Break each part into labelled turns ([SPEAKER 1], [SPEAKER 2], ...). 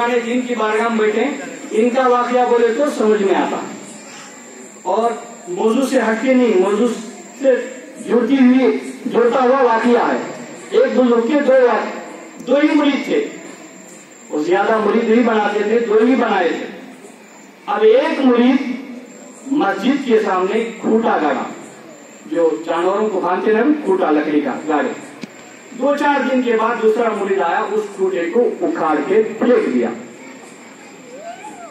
[SPEAKER 1] बुजुर्गान दीन की बारगाह में बैठे, इनका वाकया बोले तो समझ में आता और मौजू से हटके नहीं, मौजू से जुड़ता हुआ वाकया है। एक बुजुर्ग के दो ही मुरीद थे, वो ज्यादा मुरीद नहीं बनाते थे, 2 ही बनाए थे। अब एक मुरीद मस्जिद के सामने खूंटा गाड़ा, जो जानवरों को बांधते रहे, खूंटा लकड़ी का गाड़े। 2-4 दिन के बाद दूसरा मुरीद आया, उस खूंटे को उखाड़ के फेंक दिया।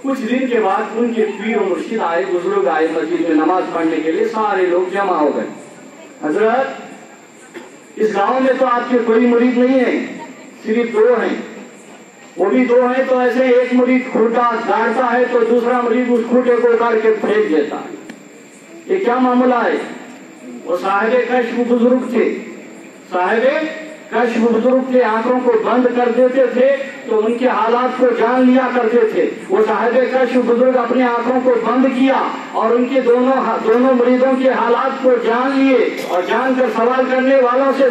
[SPEAKER 1] कुछ दिन के बाद उनके पीर और मुर्शिद आए, बुजुर्ग आए मस्जिद में नमाज पढ़ने के लिए, सारे लोग जमा हो गए। हजरत, इस गांव में तो आपके कोई मुरीद नहीं है, सिर्फ 2 हैं, वो भी 2 हैं तो ऐसे एक मुरीद खूंटा गाड़ता है तो दूसरा मुरीद उस खूंटे को उखाड़ के फेंक देता है, ये क्या मामला है? वो साहिबे कश्फ बुजुर्ग थे, साहिबे कश्फ बुजुर्ग के आंखों को बंद कर देते थे तो उनके हालात को जान लिया करते थे। वो साहिबे कश्फ बुजुर्ग अपने आंखों को बंद किया और उनके दोनों मुरीदों के हालात को जान लिए और जानकर सवाल करने वालों से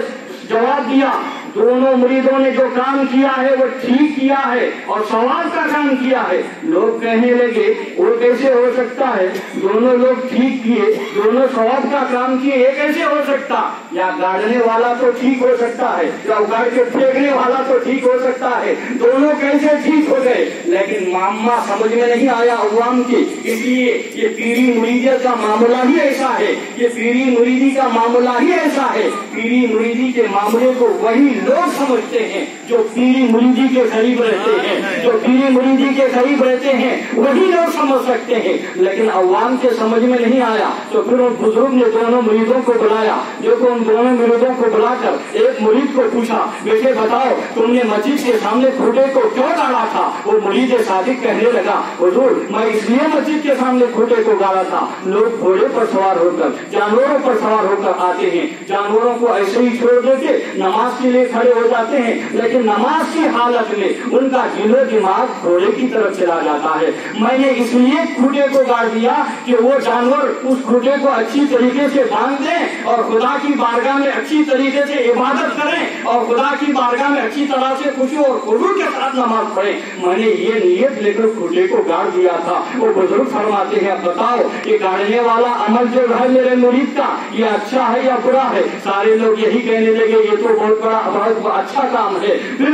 [SPEAKER 1] जवाब दिया। दोनों मुरीदों ने जो काम किया है वो ठीक किया है और सवाब का काम किया है। लोग कहने लगे वो कैसे हो सकता है, दोनों लोग ठीक किए, दोनों सवाब का काम किए, ये कैसे हो सकता? या गाड़ने वाला तो ठीक हो सकता है या उगाड़ के फेंकने वाला तो ठीक हो सकता है, दोनों कैसे ठीक हो गए? लेकिन मामला समझ में नहीं आया अवाम के, इसलिए ये पीरी मुरीदियत का मामला ही ऐसा है, ये पीरी मुरीदी का मामला ही ऐसा है। पीरी मुरीदी के मामले को वही लोग समझते हैं जो पीरी मुरीदी के करीब रहते हैं, जो पीरी मुरीदी के करीब रहते हैं वही लोग समझ सकते हैं। लेकिन अवाम के समझ में नहीं आया तो फिर उन बुजुर्ग ने दोनों मुरीदों को बुलाया। देखो उन दोनों मुरीदों को बुलाकर एक मुरीद को पूछा, बेटे बताओ तुमने मस्जिद के सामने खूंटे को क्यों गाड़ा था? वो मुरीद सादिक कहने लगा, हुजूर मैं इसलिए मस्जिद के सामने खूंटे को गाड़ा था, लोग घोड़े पर सवार होकर, जानवरों पर सवार होकर आते हैं, जानवरों को ऐसे ही छोड़ देते, नमाज के लिए खड़े हो जाते हैं, लेकिन नमाज की हालत में उनका दिलो दिमाग घोड़े की तरफ चला जाता है। मैंने इसलिए खूंटे को गाड़ दिया कि वो जानवर उस खूंटे को अच्छी तरीके से बांध दें और खुदा की बारगाह में अच्छी तरीके से इबादत करें और खुदा की बारगाह में अच्छी तरह से खुशी और खुशू के साथ नमाज पढ़ें। मैंने ये नियत लेकर खूंटे को गाड़ दिया था। वो बुजुर्ग फरमाते हैं, अब बताओ ये गाड़ने वाला अमल जो है मेरे मुरीद का, ये अच्छा है या बुरा है? सारे लोग यही कहने लगे ये तो बहुत बड़ा बहुत अच्छा काम है। फिर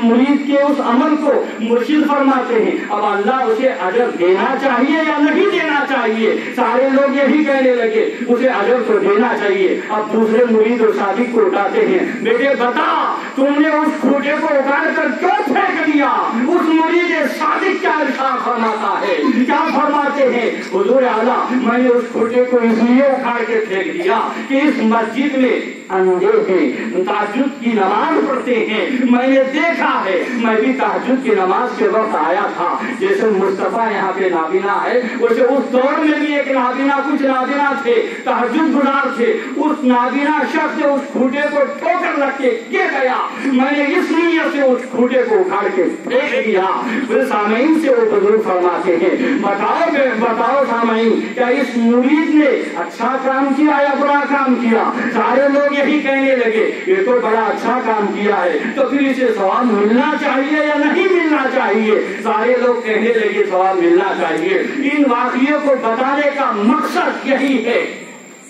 [SPEAKER 1] मुरीद के उस अमल को मुर्शिद फरमाते हैं, अब अल्लाह उसे अजर देना चाहिए या नहीं देना चाहिए? सारे लोग यही कहने लगे उसे अजर तो देना चाहिए। अब दूसरे मुरीद और सादिक को उठाते हैं, बेटे बता तुमने उस खूंटे को उतार कर क्यों फेंक दिया? उस मुरीद सादिक क्या इरशाद फरमाता है, क्या फरमाते हैं? हुजूर आला मैंने उस खूंटे को इसलिए उखाड़ के फेंक दिया कि इस मस्जिद में अंधे हैं, तहज्जुद की नमाज पढ़ते हैं, मैंने देखा है। मैं भी तहज्जुद की नमाज के वक्त आया था, जैसे मुस्तफा यहाँ पे नाबीना है वैसे उस दौर में भी एक नाबीना, कुछ नाबीना थे, तहज्जुद गुजार थे। उस नाबीना शख्स से उस खूंटे को ठोकर रख के गिर गया, मैंने इस नीयत से उस खूंटे को उखाड़ के फेंक दिया। फिर सामईन से वो बुजुर्ग फरमाते हैं, बताओ सामईन क्या इस मुरीद ने अच्छा काम किया या बुरा काम किया? सारे लोग यही कहने लगे ये तो बड़ा अच्छा काम किया है, तो फिर इसे सवाब मिलना चाहिए या नहीं मिलना चाहिए? सारे लोग कहने लगे सवाब मिलना चाहिए। इन वाक़ियों को बताने का मकसद यही है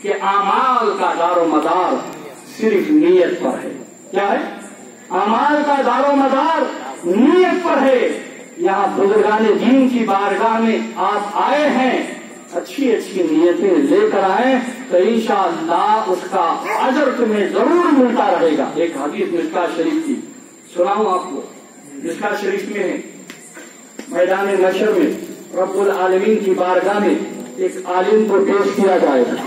[SPEAKER 1] कि आमाल का दारो मदार सिर्फ नीयत पर है। क्या है? आमाल का दारो मदार नीयत पर है। यहाँ बुजुर्गाने दीन की बारगाह में आप आए हैं, अच्छी अच्छी नीयतें लेकर आए तो इंशाअल्लाह उसका अजर तुम्हें जरूर मिलता रहेगा। एक हदीस मिशकात शरीफ की सुनाऊं आपको। मिशकात शरीफ में है, मैदान मशर में रब्बुल आलमीन की बारगाह में एक आलिम को पेश किया जाएगा,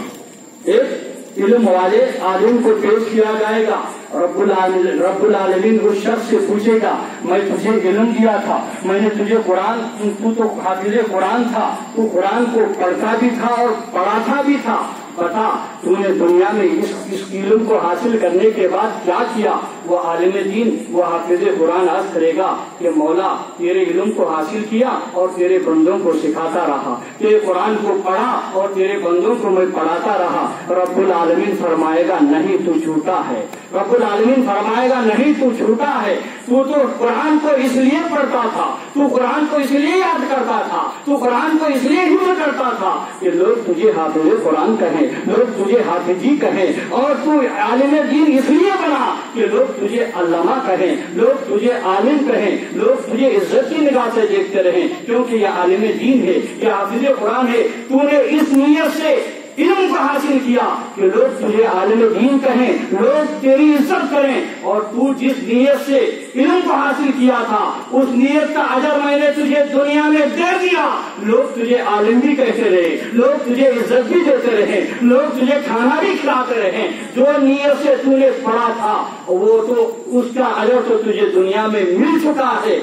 [SPEAKER 1] एक इल्म वाले आलिम को पेश किया जाएगा। रब्बुल आलमीन उस शख्स से पूछेगा, मैं तुझे इल्म दिया था, मैंने तुझे कुरान, तू तो हाफिज़े कुरान था, तू कुरान को पढ़ता भी था और पढ़ाता भी था, बता तूने दुनिया में इस इल्म को हासिल करने के बाद क्या किया? वो आलिम दीन, वो हाफिज़े कुरान अर्ज़ करेगा, کہ مولا تیرے علم کو حاصل کیا اور تیرے بندوں کو سکھاتا رہا، تیرے قرآن کو پڑھا اور تیرے بندوں کو میں پڑھاتا رہا۔ رب العالمین فرمائے گا نہیں تو جھوٹا ہے، رب العالمین فرمائے گا نہیں تو جھوٹا ہے، تو قرآن کو اس لیے پڑھتا تھا، تو قرآن کو اس لیے یاد کرتا تھا، تو قرآن کو اس لیے حفظ کرتا تھا کہ لوگ تجھے حافظ قرآن کہیں، لوگ تجھے حافظی کہیں، اور تو عالم دین اس لیے بنا کہ لوگ تجھے علامہ کہیں، لوگ تجھے عالم کہیں، لوگ تجھے عزت کی نگاہ سے دیکھتے رہیں، کیونکہ یہ عالم دین ہے، یہ حافظ قرآن ہے۔ تو نے اس نیت سے علم کو حاصل کیا کہ لوگ تجھے عالم دین کہیں، لوگ تیری عزت کریں، اور تو جس نیت سے علم کو حاصل کیا تھا اس نیت کا اجر میں نے تجھے دنیا میں دے دیا۔ لوگ تجھے عالم بھی کہتے رہے، لوگ تجھے عزت بھی دیتے رہے، لوگ تجھے کھانا بھی کھلاتے رہے، جو نیت سے تو نے پڑھا تھا وہ تو اس کا اجر تو تجھے دنیا میں مل چکا ہے۔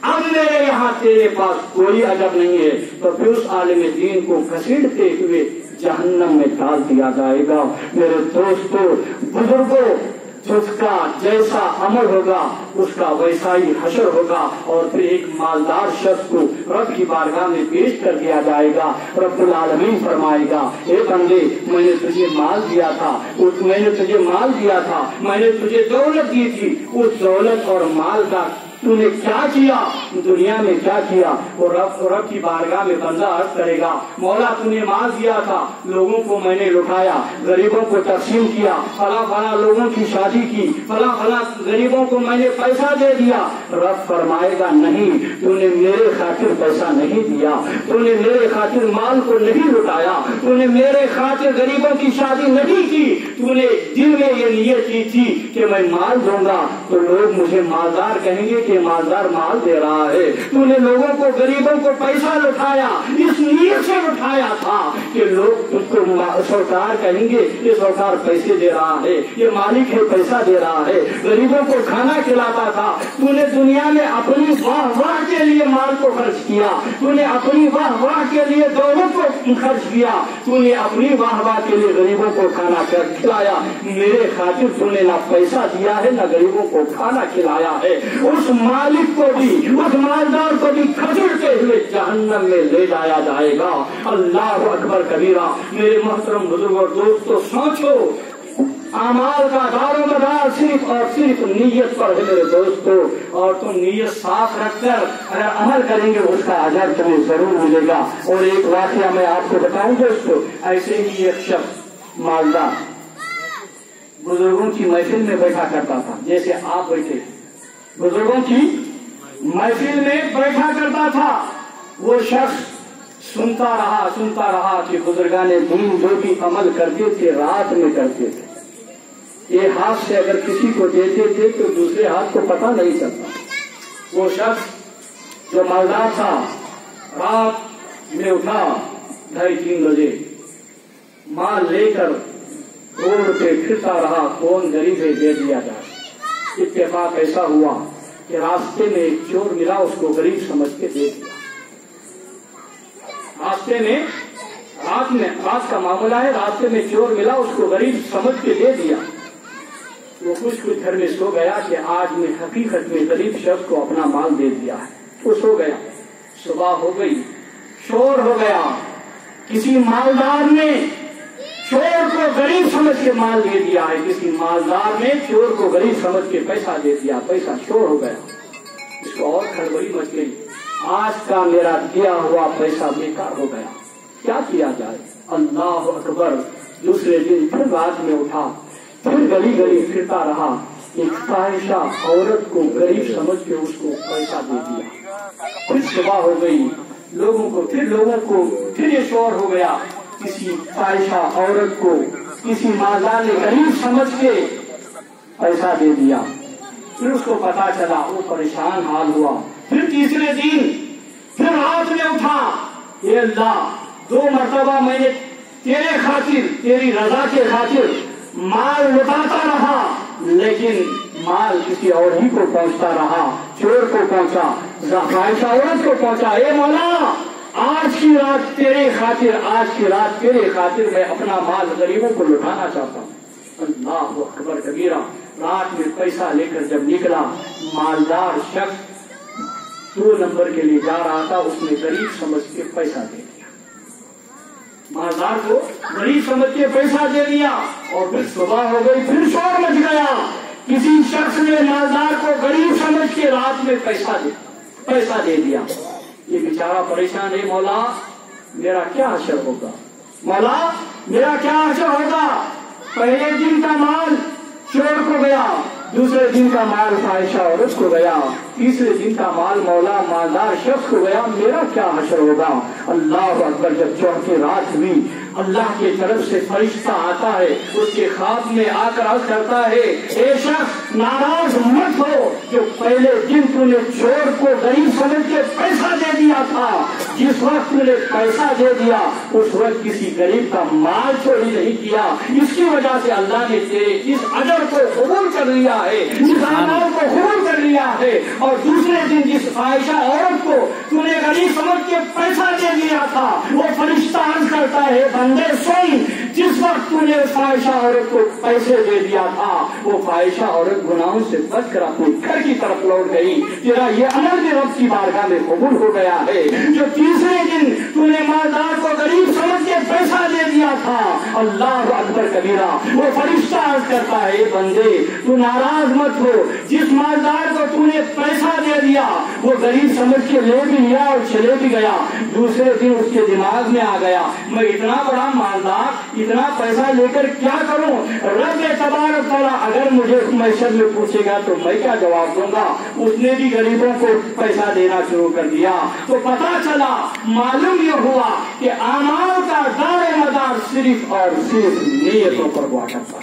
[SPEAKER 1] اب میرے یہاں تیرے پاس کوئی اجر نہیں ہے، تو پھر اس عالم دین کو گھسیٹتے ہوئے جہنم میں ڈال دیا جائے گا۔ میرے دوستو بزرگوں، جس کا جیسا عمل ہوگا اس کا ویسا ہی حشر ہوگا، اور پھر ایک مالدار شخص کو رب کی بارگاہ میں پیش کر دیا جائے گا۔ رب العالمین فرمائے گا اے بندے میں نے تجھے مال دیا تھا، میں نے تجھے مال دیا تھا، میں نے تجھے دولت دی تھی، اس دولت اور مال کا تو نے کیا کیا دنیا میں، کیا کیا؟ اور رب کی بارگاہ میں بندہ عرض کرے گا مولا تو نے مال دیا تھا، لوگوں کو میں نے لٹایا، غریبوں کو تقسیم کیا، فلاں فلاں لوگوں کی شادی کی، فلاں فلاں غریبوں کو میں نے پیسہ دے دیا۔ رب فرمائے گا نہیں، تو نے میرے خاطر پیسہ نہیں دیا، تو نے میرے خاطر مال کو نہیں لٹایا، تو نے میرے خاطر غریبوں کی شادی نہیں کی، تو نے دل میں یہ نیت کی تھی کہ میں مال دوں گا تو لوگ مجھے مالدار کہیں گے کہ مالدار مال دے رہا ہے۔ تو نے لوگوں کو، غریبوں کو پیسہ لٹایا، اس نیت سے لٹایا تھا کہ لوگ تجھ کو سرکار کہیں گے یہ سرکار پیسے دے رہا ہے، یہ مالک ہے پیسہ دے رہا ہے۔ غریبوں کو کھانا کھلاتا تھا، تو نے دنیا میں اپنی واہ واہ کے لیے مال کو خرچ کیا، تو نے اپنی واہ واہ کے لیے دولت کو خرچ کیا، تو نے اپنی واہ واہ کے لیے غریبوں کو کھانا کھلایا۔ میرے خاطر تو نے نہ پیسہ دیا ہے نہ غریبوں کو کھانا کھلایا ہے۔ اس مالک کو بھی، اس مالدار کو بھی کھجڑتے ہوئے جہنم میں لے جایا جائے گا۔ اللہ اکبر کبیرہ۔ میرے محترم بزرگوں اور دوستو سوچو، اعمال کا دار و مدار صرف اور صرف نیت پر ہے میرے دوستو، اور تم نیت صاف رکھ کر اگر عمل کریں گے اس کا اجر تمہیں ضرور ملے گا۔ اور ایک واقعہ میں آپ کو بتاؤں دوستو، ایسے ہی ایک شخص مالدار بزرگوں کی محفل میں بیٹھا کرتا تھا، جیسے آپ بیٹھے بزرگوں کی محفل میں بیٹھا کرتا تھا۔ وہ شخص سنتا رہا کہ بزرگان دین جو بھی عمل کرتے تھے رات میں کرتے تھے، یہ ہاتھ سے اگر کسی کو دیتے تھے تو دوسرے ہاتھ کو پتہ نہیں چلتا۔ وہ شخص جو مالدار تھا رات میں اٹھا 2:30-3 بجے، مال لے کر روڈ پہ پھرتا رہا، کون غریب ہے دے دیا جائے۔ اتفاق ایسا ہوا کہ راستے میں ایک چور ملا، اس کو غریب سمجھ کے دے دیا۔ راستے میں رات کا معاملہ ہے، راستے میں چور ملا، اس کو غریب سمجھ کے دے دیا۔ وہ کچھ گھر میں سو گیا کہ آج میں حقیقت میں غریب شخص کو اپنا مال دے دیا ہے۔ وہ سو گیا، صبح ہو گئی، شور ہو گیا، کسی مالدار نے چور کو غریب سمجھ کے مال دے دیا ہے، کسی مالدار نے چور کو غریب سمجھ کے پیسہ دے دیا، پیسہ چور ہو گیا۔ اس کو اور کھڑبڑی مچ گئی، آج کا میرا دیا ہوا پیسہ بیکار ہو گیا، کیا کیا جائے؟ اللہ اکبر۔ دوسرے دن پھر رات میں اٹھا، پھر گلی گلی پھرتا رہا، ایک فاحشہ عورت کو غریب سمجھ کے اس کو پیسہ دے دیا۔ پھر صبح ہو گئی، لوگوں کو پھر یہ شور ہو گیا، کسی فاحشہ عورت کو کسی مالدار نے غریب سمجھ کے پیسہ دے دیا۔ پھر اس کو پتا چلا، وہ پریشان حال ہوا۔ پھر تیسرے دن پھر رات میں اٹھا، اے اللہ 2 مرتبہ میں نے تیرے خاطر، تیری رضا کے خاطر مال لٹاتا رہا، لیکن مال کسی اور ہی کو پہنچتا رہا، چور کو پہنچا، فاحشہ عورت کو پہنچا۔ اے مولا آج کی رات تیرے خاطر میں اپنا مال غریبوں کو لٹانا چاہتا ہوں۔ اللہ اکبر کبیرہ۔ رات میں پیسہ لے کر جب نکلا، مالدار شخص 2 नंबर के लिए जा रहा था, उसने गरीब समझ के पैसा दे दिया, मालदार को गरीब समझ के पैसा दे दिया। और फिर सुबह हो गई, फिर शोर मच गया, किसी शख्स ने मालदार को गरीब समझ के रात में पैसा दे दिया। ये बेचारा परेशान है, मौला मेरा क्या असर होगा, मौला मेरा क्या असर होगा। पहले दिन का माल चोर को गया, दूसरे दिन का माल फाहिशा औरत को गया, तीसरे दिन का माल मौला मालदार शख्स को गया, मेरा क्या हशर होगा। अल्लाह अकबर। जब चौथी रात हुई, अल्लाह की तरफ से फरिश्ता आता है, उसके ख्वाब में आकर अर्ज करता है, ए शख्स नाराज मत हो, जो पहले दिन तूने चोर को गरीब समझ के पैसा दे दिया था, जिस वक्त तूने पैसा दे दिया उस वक्त किसी गरीब का माल चोरी नहीं किया, इसकी वजह से अल्लाह ने तेरे इस अजर को कबूल कर लिया है, इस अमल को कबूल कर लिया है। और दूसरे दिन जिस फाहिशा औरत को तूने गरीब समझ के पैसा दे दिया था, वो फरिश्ता अर्ज करता है, बंदे सुन, जिस वक्त तूने फाहिशा औरत को पैसे दे दिया था, वो फाहिशा औरत गुनाहों से बचकर अपने घर की तरफ लौट गई, तेरा ये अमल भी रब की बारगाह में कबूल हो गया है। जो तीसरे दिन तूने मालदार को गरीब समझ के पैसा दे दिया था, अल्लाह अकबर कबीरा, वो फरिश्ता अर्ज करता है, बंदे तू नाराज मत हो, जिस मालदार को तूने पैसा दे दिया वो गरीब समझ के ले भी लिया और चले भी गया, दूसरे दिन उसके दिमाग में आ गया, मैं इतना बड़ा मालदार इतना पैसा लेकर क्या करूं, रब तबारक तआला अगर मुझे महशर में पूछेगा तो मैं क्या जवाब दूंगा। उसने भी गरीबों को पैसा देना शुरू कर दिया। तो पता चला, मालूम ये हुआ कि आमाल का दार मदार सिर्फ और सिर्फ नीयतों पर हुआ करता